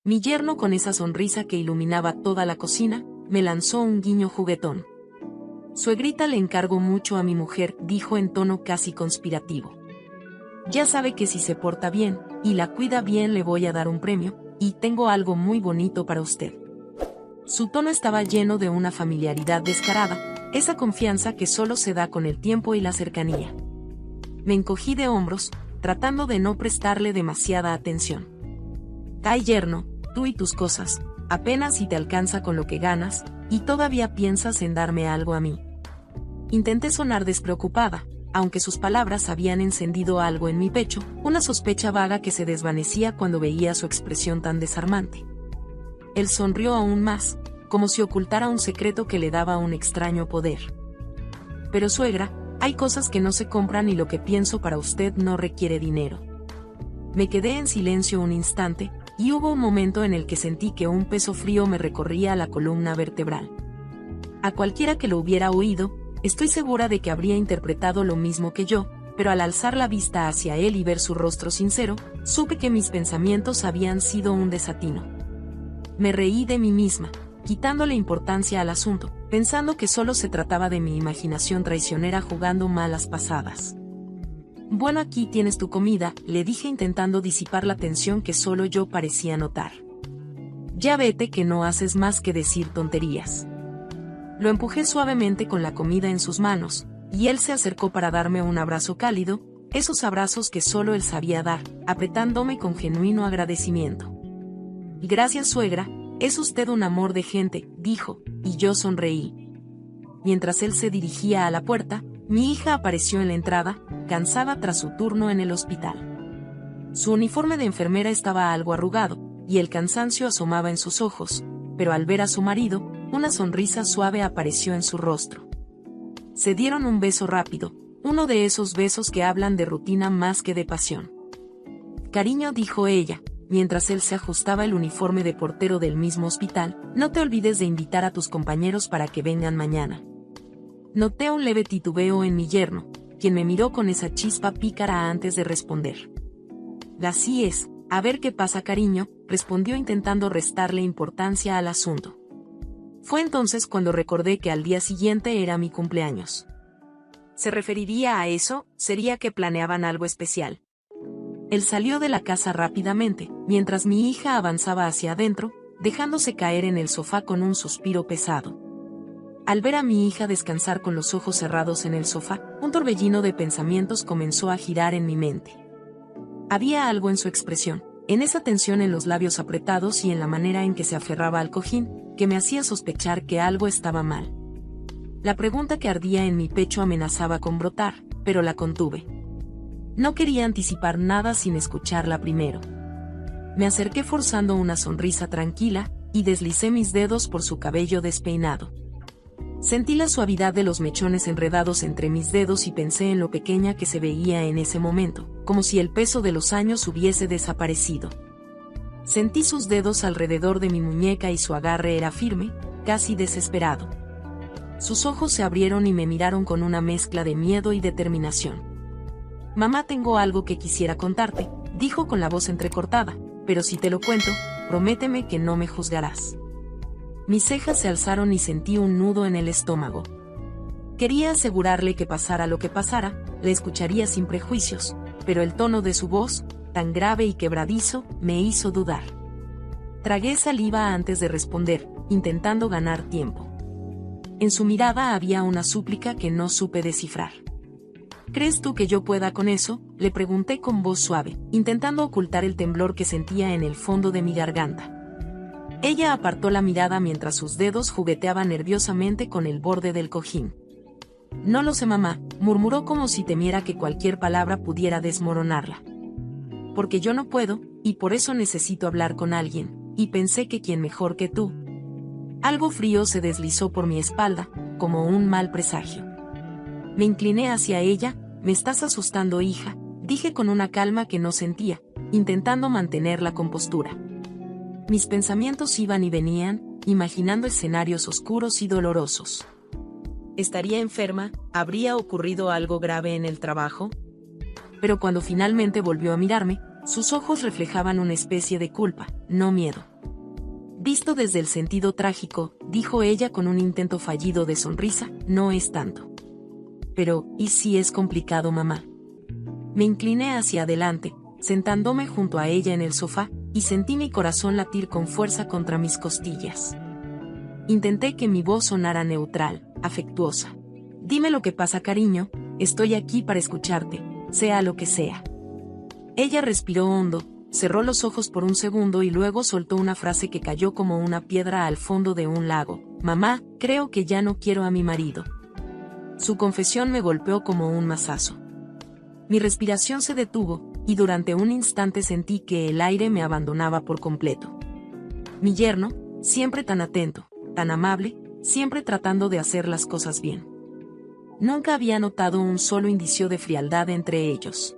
Mi yerno, con esa sonrisa que iluminaba toda la cocina, me lanzó un guiño juguetón. Suegrita, le encargo mucho a mi mujer, dijo en tono casi conspirativo. Ya sabe que si se porta bien, y la cuida bien, le voy a dar un premio, y tengo algo muy bonito para usted. Su tono estaba lleno de una familiaridad descarada, esa confianza que solo se da con el tiempo y la cercanía. Me encogí de hombros, tratando de no prestarle demasiada atención. Ay, yerno, tú y tus cosas, apenas si te alcanza con lo que ganas, y todavía piensas en darme algo a mí. Intenté sonar despreocupada, aunque sus palabras habían encendido algo en mi pecho, una sospecha vaga que se desvanecía cuando veía su expresión tan desarmante. Él sonrió aún más, como si ocultara un secreto que le daba un extraño poder. Pero suegra, hay cosas que no se compran y lo que pienso para usted no requiere dinero. Me quedé en silencio un instante, y hubo un momento en el que sentí que un peso frío me recorría la columna vertebral. A cualquiera que lo hubiera oído, estoy segura de que habría interpretado lo mismo que yo, pero al alzar la vista hacia él y ver su rostro sincero, supe que mis pensamientos habían sido un desatino. Me reí de mí misma, quitándole importancia al asunto, pensando que solo se trataba de mi imaginación traicionera jugando malas pasadas. Bueno, aquí tienes tu comida, le dije intentando disipar la tensión que solo yo parecía notar. Ya vete, que no haces más que decir tonterías. Lo empujé suavemente con la comida en sus manos, y él se acercó para darme un abrazo cálido, esos abrazos que solo él sabía dar, apretándome con genuino agradecimiento. Gracias, suegra, es usted un amor de gente, dijo, y yo sonreí. Mientras él se dirigía a la puerta, mi hija apareció en la entrada, cansada tras su turno en el hospital. Su uniforme de enfermera estaba algo arrugado, y el cansancio asomaba en sus ojos, pero al ver a su marido, una sonrisa suave apareció en su rostro. Se dieron un beso rápido, uno de esos besos que hablan de rutina más que de pasión. Cariño, dijo ella, mientras él se ajustaba el uniforme de portero del mismo hospital, no te olvides de invitar a tus compañeros para que vengan mañana. Noté un leve titubeo en mi yerno, quien me miró con esa chispa pícara antes de responder. Así es, a ver qué pasa, cariño, respondió intentando restarle importancia al asunto. Fue entonces cuando recordé que al día siguiente era mi cumpleaños. ¿Se referiría a eso? ¿Sería que planeaban algo especial? Él salió de la casa rápidamente, mientras mi hija avanzaba hacia adentro, dejándose caer en el sofá con un suspiro pesado. Al ver a mi hija descansar con los ojos cerrados en el sofá, un torbellino de pensamientos comenzó a girar en mi mente. Había algo en su expresión, en esa tensión en los labios apretados y en la manera en que se aferraba al cojín, que me hacía sospechar que algo estaba mal. La pregunta que ardía en mi pecho amenazaba con brotar, pero la contuve. No quería anticipar nada sin escucharla primero. Me acerqué forzando una sonrisa tranquila, y deslicé mis dedos por su cabello despeinado. Sentí la suavidad de los mechones enredados entre mis dedos y pensé en lo pequeña que se veía en ese momento, como si el peso de los años hubiese desaparecido. Sentí sus dedos alrededor de mi muñeca y su agarre era firme, casi desesperado. Sus ojos se abrieron y me miraron con una mezcla de miedo y determinación. Mamá, tengo algo que quisiera contarte, dijo con la voz entrecortada, pero si te lo cuento, prométeme que no me juzgarás. Mis cejas se alzaron y sentí un nudo en el estómago. Quería asegurarle que pasara lo que pasara, le escucharía sin prejuicios, pero el tono de su voz, tan grave y quebradizo, me hizo dudar. Tragué saliva antes de responder, intentando ganar tiempo. En su mirada había una súplica que no supe descifrar. ¿Crees tú que yo pueda con eso?, le pregunté con voz suave, intentando ocultar el temblor que sentía en el fondo de mi garganta. Ella apartó la mirada mientras sus dedos jugueteaban nerviosamente con el borde del cojín. No lo sé, mamá, murmuró como si temiera que cualquier palabra pudiera desmoronarla. Porque yo no puedo, y por eso necesito hablar con alguien, y pensé que quién mejor que tú. Algo frío se deslizó por mi espalda, como un mal presagio. Me incliné hacia ella. Me estás asustando, hija, dije con una calma que no sentía, intentando mantener la compostura. Mis pensamientos iban y venían, imaginando escenarios oscuros y dolorosos. ¿Estaría enferma? ¿Habría ocurrido algo grave en el trabajo? Pero cuando finalmente volvió a mirarme, sus ojos reflejaban una especie de culpa, no miedo. Visto desde el sentido trágico, dijo ella con un intento fallido de sonrisa, no es tanto. Pero, ¿y si es complicado, mamá? Me incliné hacia adelante, sentándome junto a ella en el sofá, y sentí mi corazón latir con fuerza contra mis costillas. Intenté que mi voz sonara neutral, afectuosa. Dime lo que pasa, cariño, estoy aquí para escucharte, sea lo que sea. Ella respiró hondo, cerró los ojos por un segundo y luego soltó una frase que cayó como una piedra al fondo de un lago. Mamá, creo que ya no quiero a mi marido. Su confesión me golpeó como un mazazo. Mi respiración se detuvo, y durante un instante sentí que el aire me abandonaba por completo. Mi yerno, siempre tan atento, tan amable, siempre tratando de hacer las cosas bien. Nunca había notado un solo indicio de frialdad entre ellos.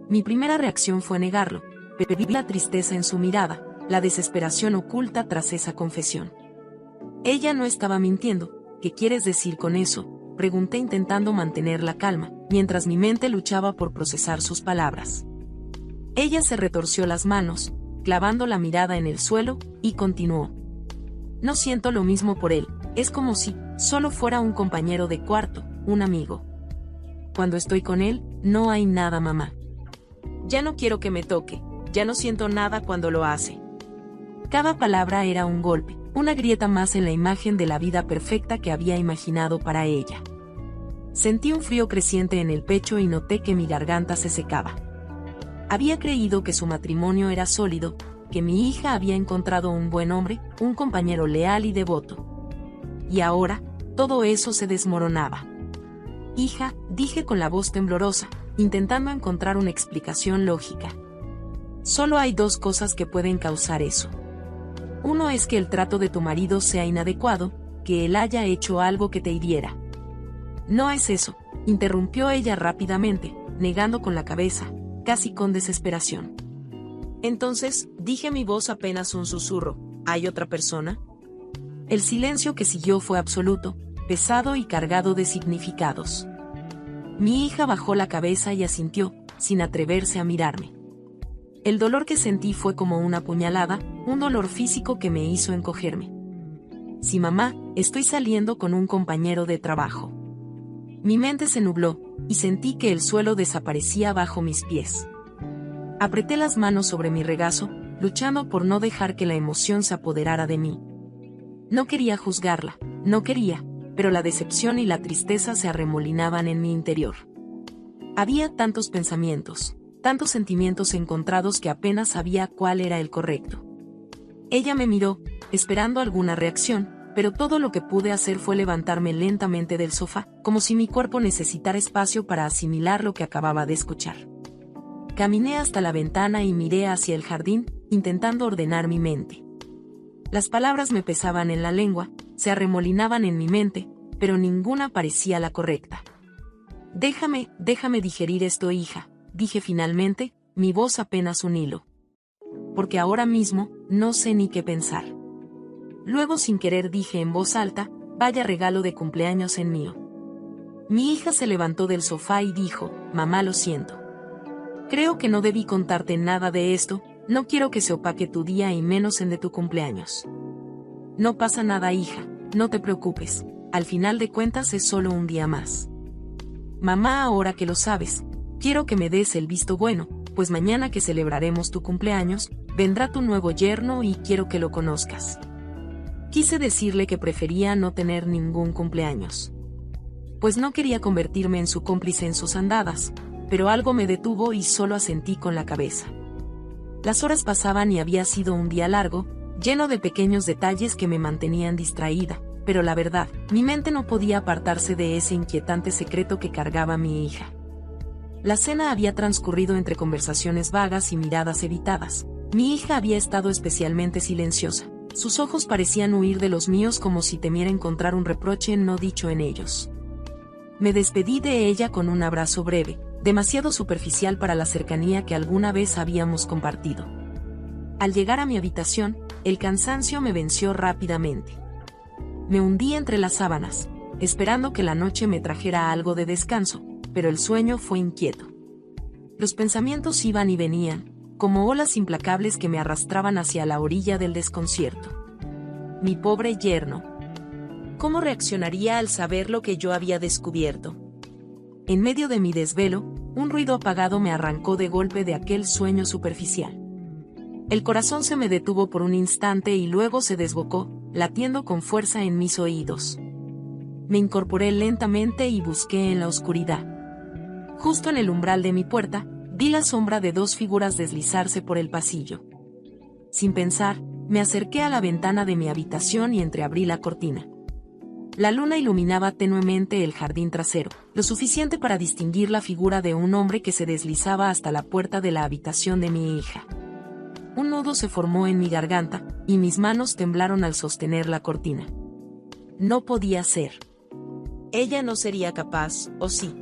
Mi primera reacción fue negarlo, pero vi la tristeza en su mirada, la desesperación oculta tras esa confesión. Ella no estaba mintiendo. ¿Qué quieres decir con eso?, pregunté intentando mantener la calma, mientras mi mente luchaba por procesar sus palabras. Ella se retorció las manos, clavando la mirada en el suelo, y continuó. No siento lo mismo por él, es como si solo fuera un compañero de cuarto, un amigo. Cuando estoy con él, no hay nada, mamá. Ya no quiero que me toque, ya no siento nada cuando lo hace. Cada palabra era un golpe, una grieta más en la imagen de la vida perfecta que había imaginado para ella. Sentí un frío creciente en el pecho y noté que mi garganta se secaba. Había creído que su matrimonio era sólido, que mi hija había encontrado un buen hombre, un compañero leal y devoto. Y ahora, todo eso se desmoronaba. Hija, dije con la voz temblorosa, intentando encontrar una explicación lógica. Solo hay dos cosas que pueden causar eso. Uno es que el trato de tu marido sea inadecuado, que él haya hecho algo que te hiriera. No es eso, interrumpió ella rápidamente, negando con la cabeza, casi con desesperación. Entonces, dije, mi voz apenas un susurro, ¿hay otra persona? El silencio que siguió fue absoluto, pesado y cargado de significados. Mi hija bajó la cabeza y asintió, sin atreverse a mirarme. El dolor que sentí fue como una puñalada, un dolor físico que me hizo encogerme. Sí, mamá, estoy saliendo con un compañero de trabajo. Mi mente se nubló, y sentí que el suelo desaparecía bajo mis pies. Apreté las manos sobre mi regazo, luchando por no dejar que la emoción se apoderara de mí. No quería juzgarla, no quería, pero la decepción y la tristeza se arremolinaban en mi interior. Había tantos pensamientos, tantos sentimientos encontrados que apenas sabía cuál era el correcto. Ella me miró, esperando alguna reacción, pero todo lo que pude hacer fue levantarme lentamente del sofá, como si mi cuerpo necesitara espacio para asimilar lo que acababa de escuchar. Caminé hasta la ventana y miré hacia el jardín, intentando ordenar mi mente. Las palabras me pesaban en la lengua, se arremolinaban en mi mente, pero ninguna parecía la correcta. Déjame digerir esto, hija, dije finalmente, mi voz apenas un hilo. Porque ahora mismo, no sé ni qué pensar. Luego sin querer dije en voz alta, vaya regalo de cumpleaños en mío. Mi hija se levantó del sofá y dijo, mamá, lo siento. Creo que no debí contarte nada de esto, no quiero que se opaque tu día y menos el de tu cumpleaños. No pasa nada, hija, no te preocupes, al final de cuentas es solo un día más. Mamá, ahora que lo sabes, quiero que me des el visto bueno, pues mañana que celebraremos tu cumpleaños, vendrá tu nuevo yerno y quiero que lo conozcas. Quise decirle que prefería no tener ningún cumpleaños, pues no quería convertirme en su cómplice en sus andadas, pero algo me detuvo y solo asentí con la cabeza. Las horas pasaban y había sido un día largo, lleno de pequeños detalles que me mantenían distraída, pero la verdad, mi mente no podía apartarse de ese inquietante secreto que cargaba mi hija. La cena había transcurrido entre conversaciones vagas y miradas evitadas. Mi hija había estado especialmente silenciosa. Sus ojos parecían huir de los míos como si temiera encontrar un reproche no dicho en ellos. Me despedí de ella con un abrazo breve, demasiado superficial para la cercanía que alguna vez habíamos compartido. Al llegar a mi habitación, el cansancio me venció rápidamente. Me hundí entre las sábanas, esperando que la noche me trajera algo de descanso, pero el sueño fue inquieto. Los pensamientos iban y venían, como olas implacables que me arrastraban hacia la orilla del desconcierto. Mi pobre yerno. ¿Cómo reaccionaría al saber lo que yo había descubierto? En medio de mi desvelo, un ruido apagado me arrancó de golpe de aquel sueño superficial. El corazón se me detuvo por un instante y luego se desbocó, latiendo con fuerza en mis oídos. Me incorporé lentamente y busqué en la oscuridad. Justo en el umbral de mi puerta, vi la sombra de dos figuras deslizarse por el pasillo. Sin pensar, me acerqué a la ventana de mi habitación y entreabrí la cortina. La luna iluminaba tenuemente el jardín trasero, lo suficiente para distinguir la figura de un hombre que se deslizaba hasta la puerta de la habitación de mi hija. Un nudo se formó en mi garganta, y mis manos temblaron al sostener la cortina. No podía ser. Ella no sería capaz, ¿o sí?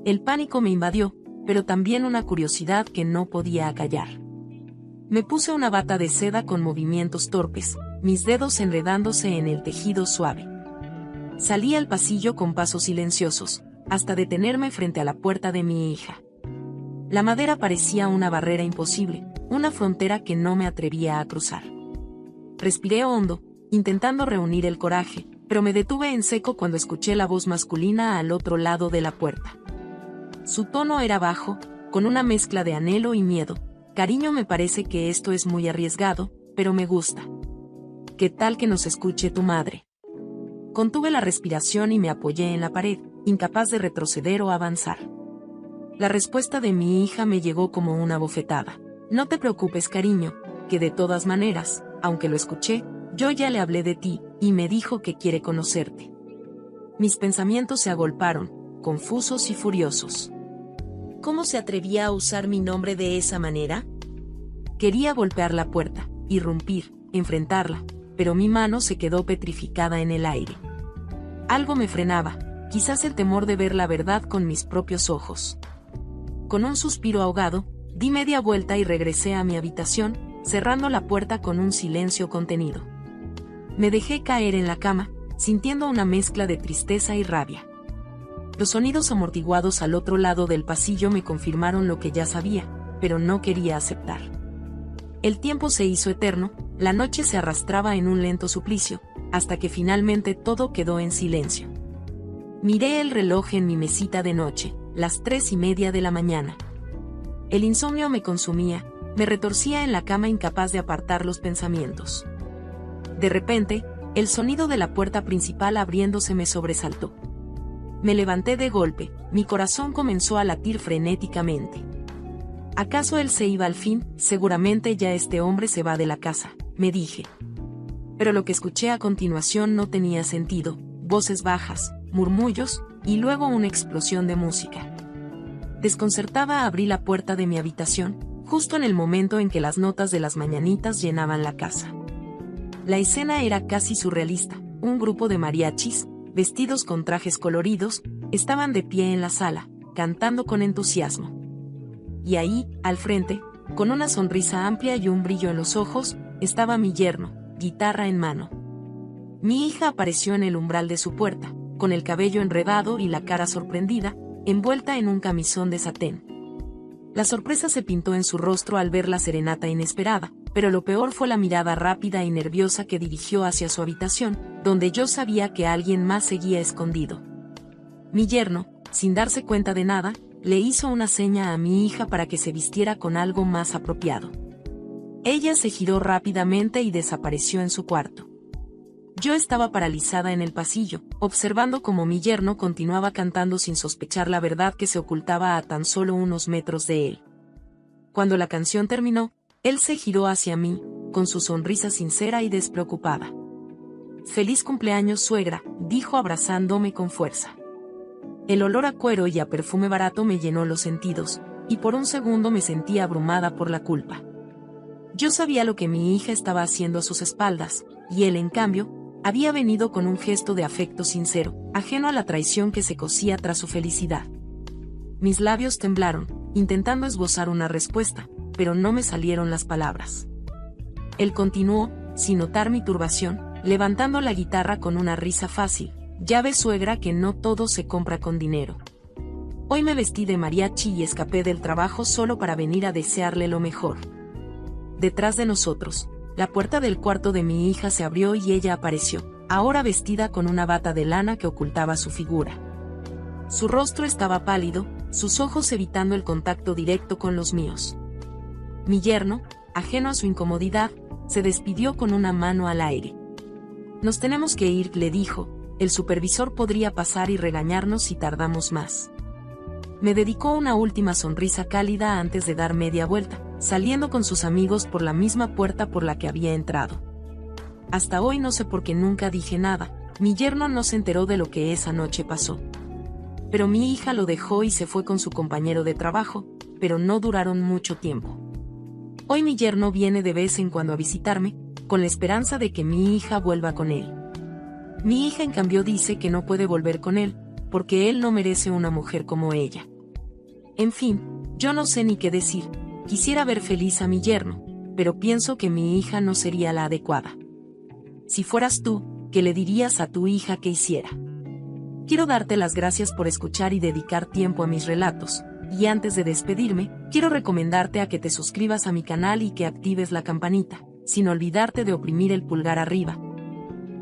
El pánico me invadió, pero también una curiosidad que no podía acallar. Me puse una bata de seda con movimientos torpes, mis dedos enredándose en el tejido suave. Salí al pasillo con pasos silenciosos, hasta detenerme frente a la puerta de mi hija. La madera parecía una barrera imposible, una frontera que no me atrevía a cruzar. Respiré hondo, intentando reunir el coraje, pero me detuve en seco cuando escuché la voz masculina al otro lado de la puerta. Su tono era bajo, con una mezcla de anhelo y miedo. Cariño, me parece que esto es muy arriesgado, pero me gusta. ¿Qué tal que nos escuche tu madre? Contuve la respiración y me apoyé en la pared, incapaz de retroceder o avanzar. La respuesta de mi hija me llegó como una bofetada. No te preocupes, cariño, que de todas maneras, aunque lo escuché, yo ya le hablé de ti, y me dijo que quiere conocerte. Mis pensamientos se agolparon, confusos y furiosos. ¿Cómo se atrevía a usar mi nombre de esa manera? Quería golpear la puerta, irrumpir, enfrentarla, pero mi mano se quedó petrificada en el aire. Algo me frenaba, quizás el temor de ver la verdad con mis propios ojos. Con un suspiro ahogado, di media vuelta y regresé a mi habitación, cerrando la puerta con un silencio contenido. Me dejé caer en la cama, sintiendo una mezcla de tristeza y rabia. Los sonidos amortiguados al otro lado del pasillo me confirmaron lo que ya sabía, pero no quería aceptar. El tiempo se hizo eterno, la noche se arrastraba en un lento suplicio, hasta que finalmente todo quedó en silencio. Miré el reloj en mi mesita de noche, las 3:30 de la mañana. El insomnio me consumía, me retorcía en la cama incapaz de apartar los pensamientos. De repente, el sonido de la puerta principal abriéndose me sobresaltó. Me levanté de golpe, mi corazón comenzó a latir frenéticamente. ¿Acaso él se iba al fin? Seguramente ya este hombre se va de la casa, me dije. Pero lo que escuché a continuación no tenía sentido, voces bajas, murmullos, y luego una explosión de música. Desconcertada abrí la puerta de mi habitación, justo en el momento en que las notas de las mañanitas llenaban la casa. La escena era casi surrealista, un grupo de mariachis, vestidos con trajes coloridos, estaban de pie en la sala, cantando con entusiasmo. Y ahí, al frente, con una sonrisa amplia y un brillo en los ojos, estaba mi yerno, guitarra en mano. Mi hija apareció en el umbral de su puerta, con el cabello enredado y la cara sorprendida, envuelta en un camisón de satén. La sorpresa se pintó en su rostro al ver la serenata inesperada, pero lo peor fue la mirada rápida y nerviosa que dirigió hacia su habitación, donde yo sabía que alguien más seguía escondido. Mi yerno, sin darse cuenta de nada, le hizo una seña a mi hija para que se vistiera con algo más apropiado. Ella se giró rápidamente y desapareció en su cuarto. Yo estaba paralizada en el pasillo, observando cómo mi yerno continuaba cantando sin sospechar la verdad que se ocultaba a tan solo unos metros de él. Cuando la canción terminó, él se giró hacia mí, con su sonrisa sincera y despreocupada. «Feliz cumpleaños, suegra», dijo abrazándome con fuerza. El olor a cuero y a perfume barato me llenó los sentidos, y por un segundo me sentí abrumada por la culpa. Yo sabía lo que mi hija estaba haciendo a sus espaldas, y él, en cambio, había venido con un gesto de afecto sincero, ajeno a la traición que se cosía tras su felicidad. Mis labios temblaron, intentando esbozar una respuesta, pero no me salieron las palabras. Él continuó, sin notar mi turbación, levantando la guitarra con una risa fácil. «Ya ves, suegra, que no todo se compra con dinero. Hoy me vestí de mariachi y escapé del trabajo solo para venir a desearle lo mejor. Detrás de nosotros, la puerta del cuarto de mi hija se abrió y ella apareció, ahora vestida con una bata de lana que ocultaba su figura. Su rostro estaba pálido, sus ojos evitando el contacto directo con los míos. Mi yerno, ajeno a su incomodidad, se despidió con una mano al aire. Nos tenemos que ir, le dijo, el supervisor podría pasar y regañarnos si tardamos más. Me dedicó una última sonrisa cálida antes de dar media vuelta, saliendo con sus amigos por la misma puerta por la que había entrado. Hasta hoy no sé por qué nunca dije nada, mi yerno no se enteró de lo que esa noche pasó. Pero mi hija lo dejó y se fue con su compañero de trabajo, pero no duraron mucho tiempo. Hoy mi yerno viene de vez en cuando a visitarme, con la esperanza de que mi hija vuelva con él. Mi hija en cambio dice que no puede volver con él, porque él no merece una mujer como ella. En fin, yo no sé ni qué decir, quisiera ver feliz a mi yerno, pero pienso que mi hija no sería la adecuada. Si fueras tú, ¿qué le dirías a tu hija que hiciera? Quiero darte las gracias por escuchar y dedicar tiempo a mis relatos, y antes de despedirme, quiero recomendarte a que te suscribas a mi canal y que actives la campanita, sin olvidarte de oprimir el pulgar arriba,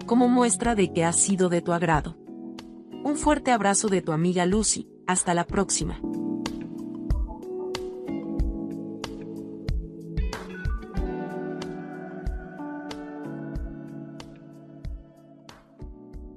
como muestra de que ha sido de tu agrado. Un fuerte abrazo de tu amiga Lucy, hasta la próxima.